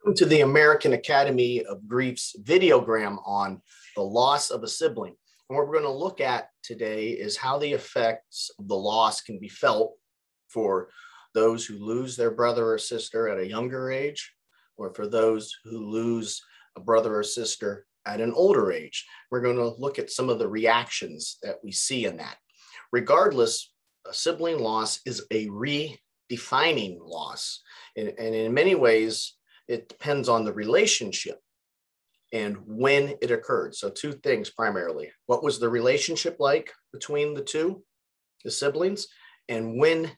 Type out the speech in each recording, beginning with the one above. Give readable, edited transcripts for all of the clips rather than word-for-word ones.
To the American Academy of Grief's videogram on the loss of a sibling. And what we're going to look at today is how the effects of the loss can be felt for those who lose their brother or sister at a younger age, or for those who lose a brother or sister at an older age. We're going to look at some of the reactions that we see in that. Regardless, a sibling loss is a redefining loss. And in many ways, it depends on the relationship and when it occurred. So two things primarily. What was the relationship like between the siblings, and when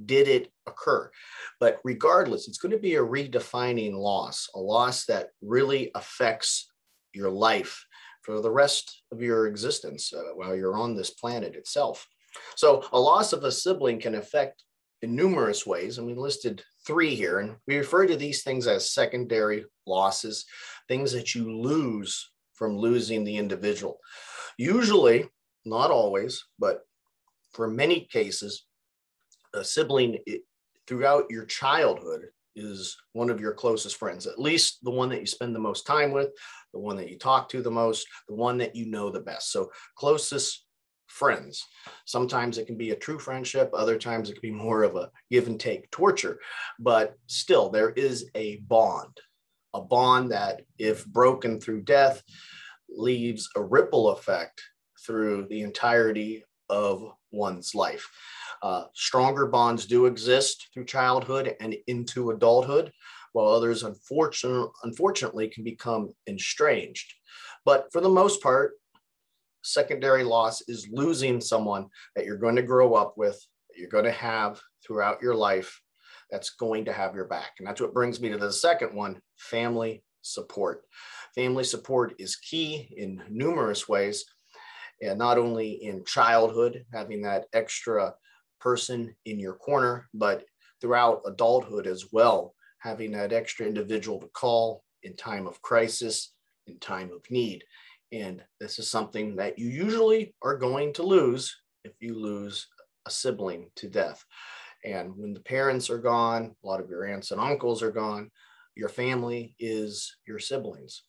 did it occur? But regardless, it's going to be a redefining loss, a loss that really affects your life for the rest of your existence while you're on this planet itself. So a loss of a sibling can affect in numerous ways, and we listed three here, and we refer to these things as secondary losses, things that you lose from losing the individual. Usually, not always, but for many cases, a sibling throughout your childhood is one of your closest friends, at least the one that you spend the most time with, the one that you talk to the most, the one that you know the best. So closest friends. Sometimes it can be a true friendship. Other times it can be more of a give and take torture, but still there is a bond that if broken through death leaves a ripple effect through the entirety of one's life. Stronger bonds do exist through childhood and into adulthood, while others unfortunately can become estranged. But for the most part, secondary loss is losing someone that you're going to grow up with, that you're going to have throughout your life, that's going to have your back. And that's what brings me to the second one, family support. Family support is key in numerous ways, and not only in childhood, having that extra person in your corner, but throughout adulthood as well, having that extra individual to call in time of crisis, in time of need. And this is something that you usually are going to lose if you lose a sibling to death. And when the parents are gone, a lot of your aunts and uncles are gone, your family is your siblings'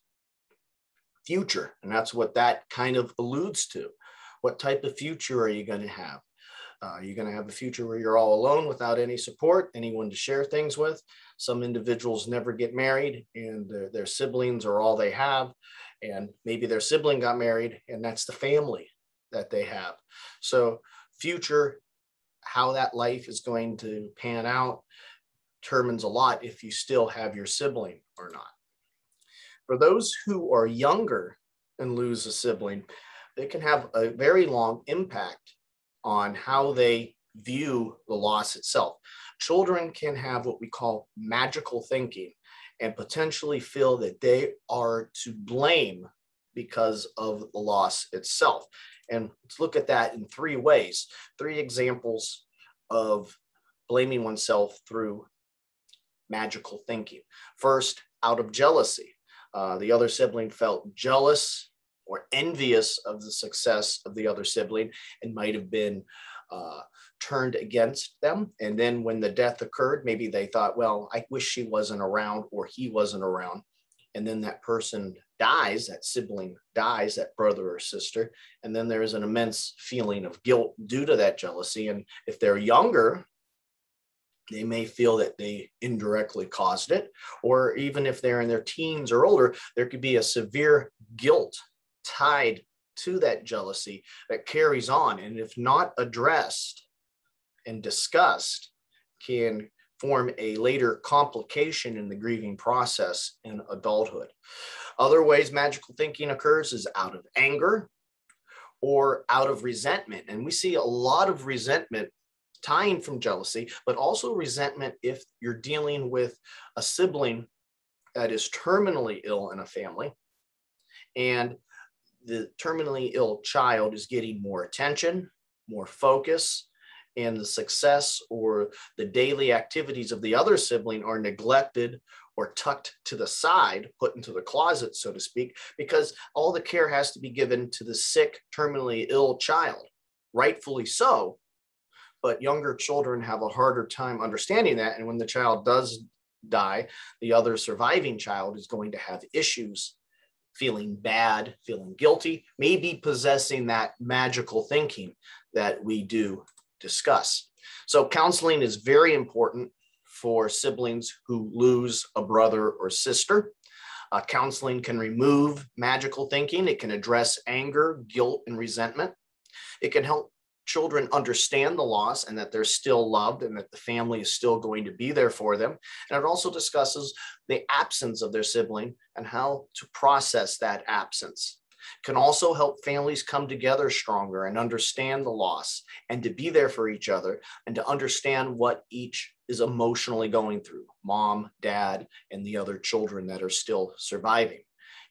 future. And that's what that kind of alludes to. What type of future are you going to have? You're going to have a future where you're all alone without any support, anyone to share things with. Some individuals never get married and their siblings are all they have. And maybe their sibling got married and that's the family that they have. So future, how that life is going to pan out determines a lot if you still have your sibling or not. For those who are younger and lose a sibling, they can have a very long impact on how they view the loss itself. Children can have what we call magical thinking and potentially feel that they are to blame because of the loss itself. And let's look at that in three ways, three examples of blaming oneself through magical thinking. First, out of jealousy. The other sibling felt jealous or envious of the success of the other sibling and might have been turned against them. And then when the death occurred, maybe they thought, well, I wish she wasn't around or he wasn't around. And then that person dies, that sibling dies, that brother or sister. And then there's an immense feeling of guilt due to that jealousy. And if they're younger, they may feel that they indirectly caused it. Or even if they're in their teens or older, there could be a severe guilt tied to that jealousy that carries on, and if not addressed and discussed, can form a later complication in the grieving process in adulthood. Other ways magical thinking occurs is out of anger or out of resentment. And we see a lot of resentment tying from jealousy, but also resentment if you're dealing with a sibling that is terminally ill in a family, and the terminally ill child is getting more attention, more focus, and the success or the daily activities of the other sibling are neglected or tucked to the side, put into the closet, so to speak, because all the care has to be given to the sick, terminally ill child, rightfully so. But younger children have a harder time understanding that. And when the child does die, the other surviving child is going to have issues, feeling bad, feeling guilty, maybe possessing that magical thinking that we do discuss. So counseling is very important for siblings who lose a brother or sister. Counseling can remove magical thinking. It can address anger, guilt, and resentment. It can help children understand the loss and that they're still loved and that the family is still going to be there for them. And it also discusses the absence of their sibling and how to process that absence. It can also help families come together stronger and understand the loss and to be there for each other and to understand what each is emotionally going through, mom, dad, and the other children that are still surviving.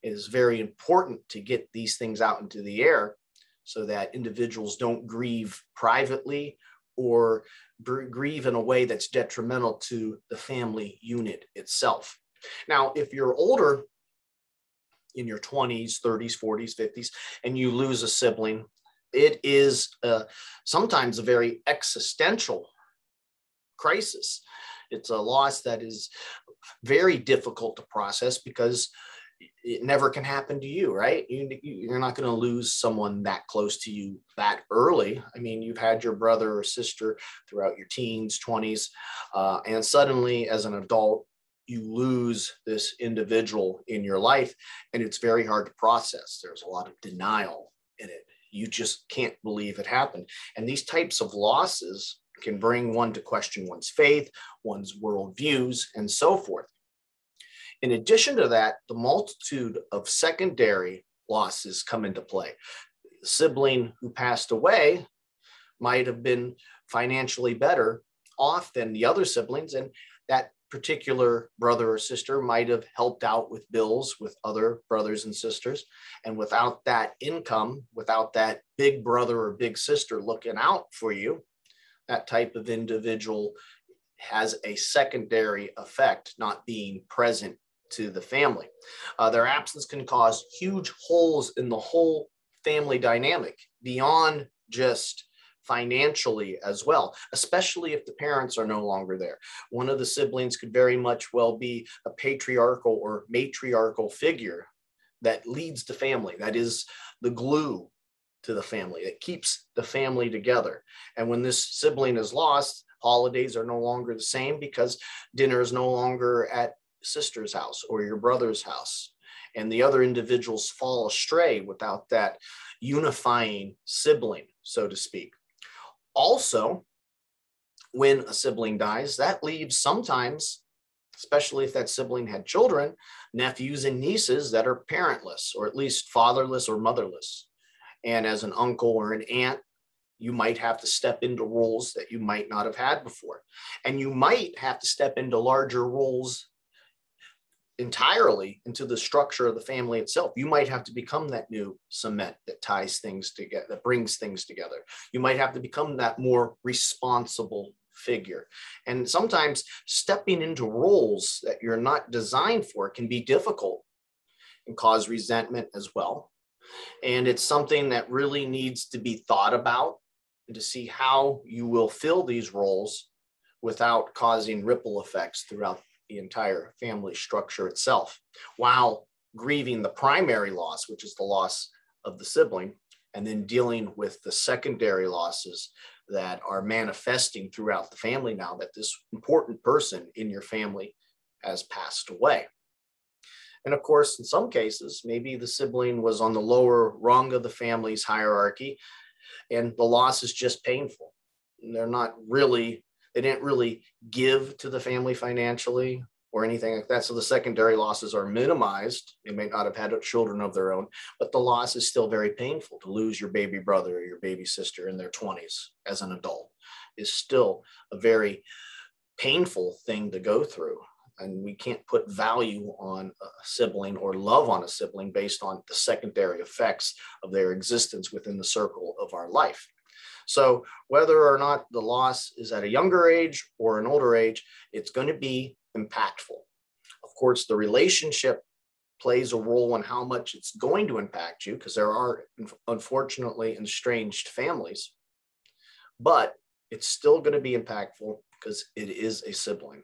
It is very important to get these things out into the air so that individuals don't grieve privately or grieve in a way that's detrimental to the family unit itself. Now, if you're older, in your 20s, 30s, 40s, 50s, and you lose a sibling, it is sometimes a very existential crisis. It's a loss that is very difficult to process because it never can happen to you, right? You're not going to lose someone that close to you that early. I mean, you've had your brother or sister throughout your teens, 20s, and suddenly as an adult, you lose this individual in your life, and it's very hard to process. There's a lot of denial in it. You just can't believe it happened. And these types of losses can bring one to question one's faith, one's worldviews, and so forth. In addition to that, the multitude of secondary losses come into play. The sibling who passed away might have been financially better off than the other siblings, and that particular brother or sister might have helped out with bills with other brothers and sisters. And without that income, without that big brother or big sister looking out for you, that type of individual has a secondary effect, not being present to the family. Their absence can cause huge holes in the whole family dynamic beyond just financially as well, especially if the parents are no longer there. One of the siblings could very much well be a patriarchal or matriarchal figure that leads the family, that is the glue to the family. It keeps the family together. And when this sibling is lost, holidays are no longer the same because dinner is no longer at sister's house or your brother's house. And the other individuals fall astray without that unifying sibling, so to speak. Also, when a sibling dies, that leaves sometimes, especially if that sibling had children, nephews and nieces that are parentless, or at least fatherless or motherless. And as an uncle or an aunt, you might have to step into roles that you might not have had before. And you might have to step into larger roles entirely into the structure of the family itself. You might have to become that new cement that ties things together, that brings things together. You might have to become that more responsible figure. And sometimes stepping into roles that you're not designed for can be difficult and cause resentment as well. And it's something that really needs to be thought about and to see how you will fill these roles without causing ripple effects throughout the entire family structure itself, while grieving the primary loss, which is the loss of the sibling, and then dealing with the secondary losses that are manifesting throughout the family now that this important person in your family has passed away. And of course, in some cases, maybe the sibling was on the lower rung of the family's hierarchy, and the loss is just painful. They didn't really give to the family financially or anything like that. So the secondary losses are minimized. They may not have had children of their own, but the loss is still very painful. To lose your baby brother or your baby sister in their 20s as an adult is still a very painful thing to go through. And we can't put value on a sibling or love on a sibling based on the secondary effects of their existence within the circle of our life. So whether or not the loss is at a younger age or an older age, it's going to be impactful. Of course, the relationship plays a role in how much it's going to impact you, because there are, unfortunately, estranged families, but it's still going to be impactful because it is a sibling.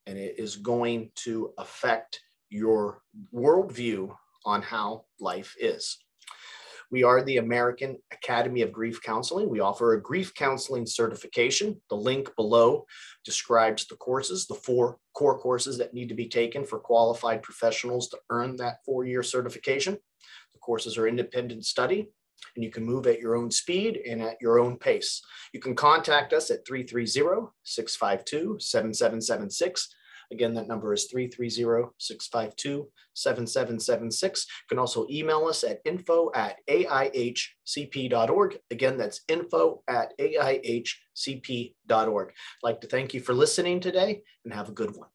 and it is going to affect your worldview on how life is. We are the American Academy of Grief Counseling. We offer a grief counseling certification. The link below describes the courses, the 4 core courses that need to be taken for qualified professionals to earn that 4-year certification. The courses are independent study, and you can move at your own speed and at your own pace. You can contact us at 330-652-7776. Again, that number is 330-652-7776. You can also email us at info@aihcp.org. Again, that's info@aihcp.org. I'd like to thank you for listening today, and have a good one.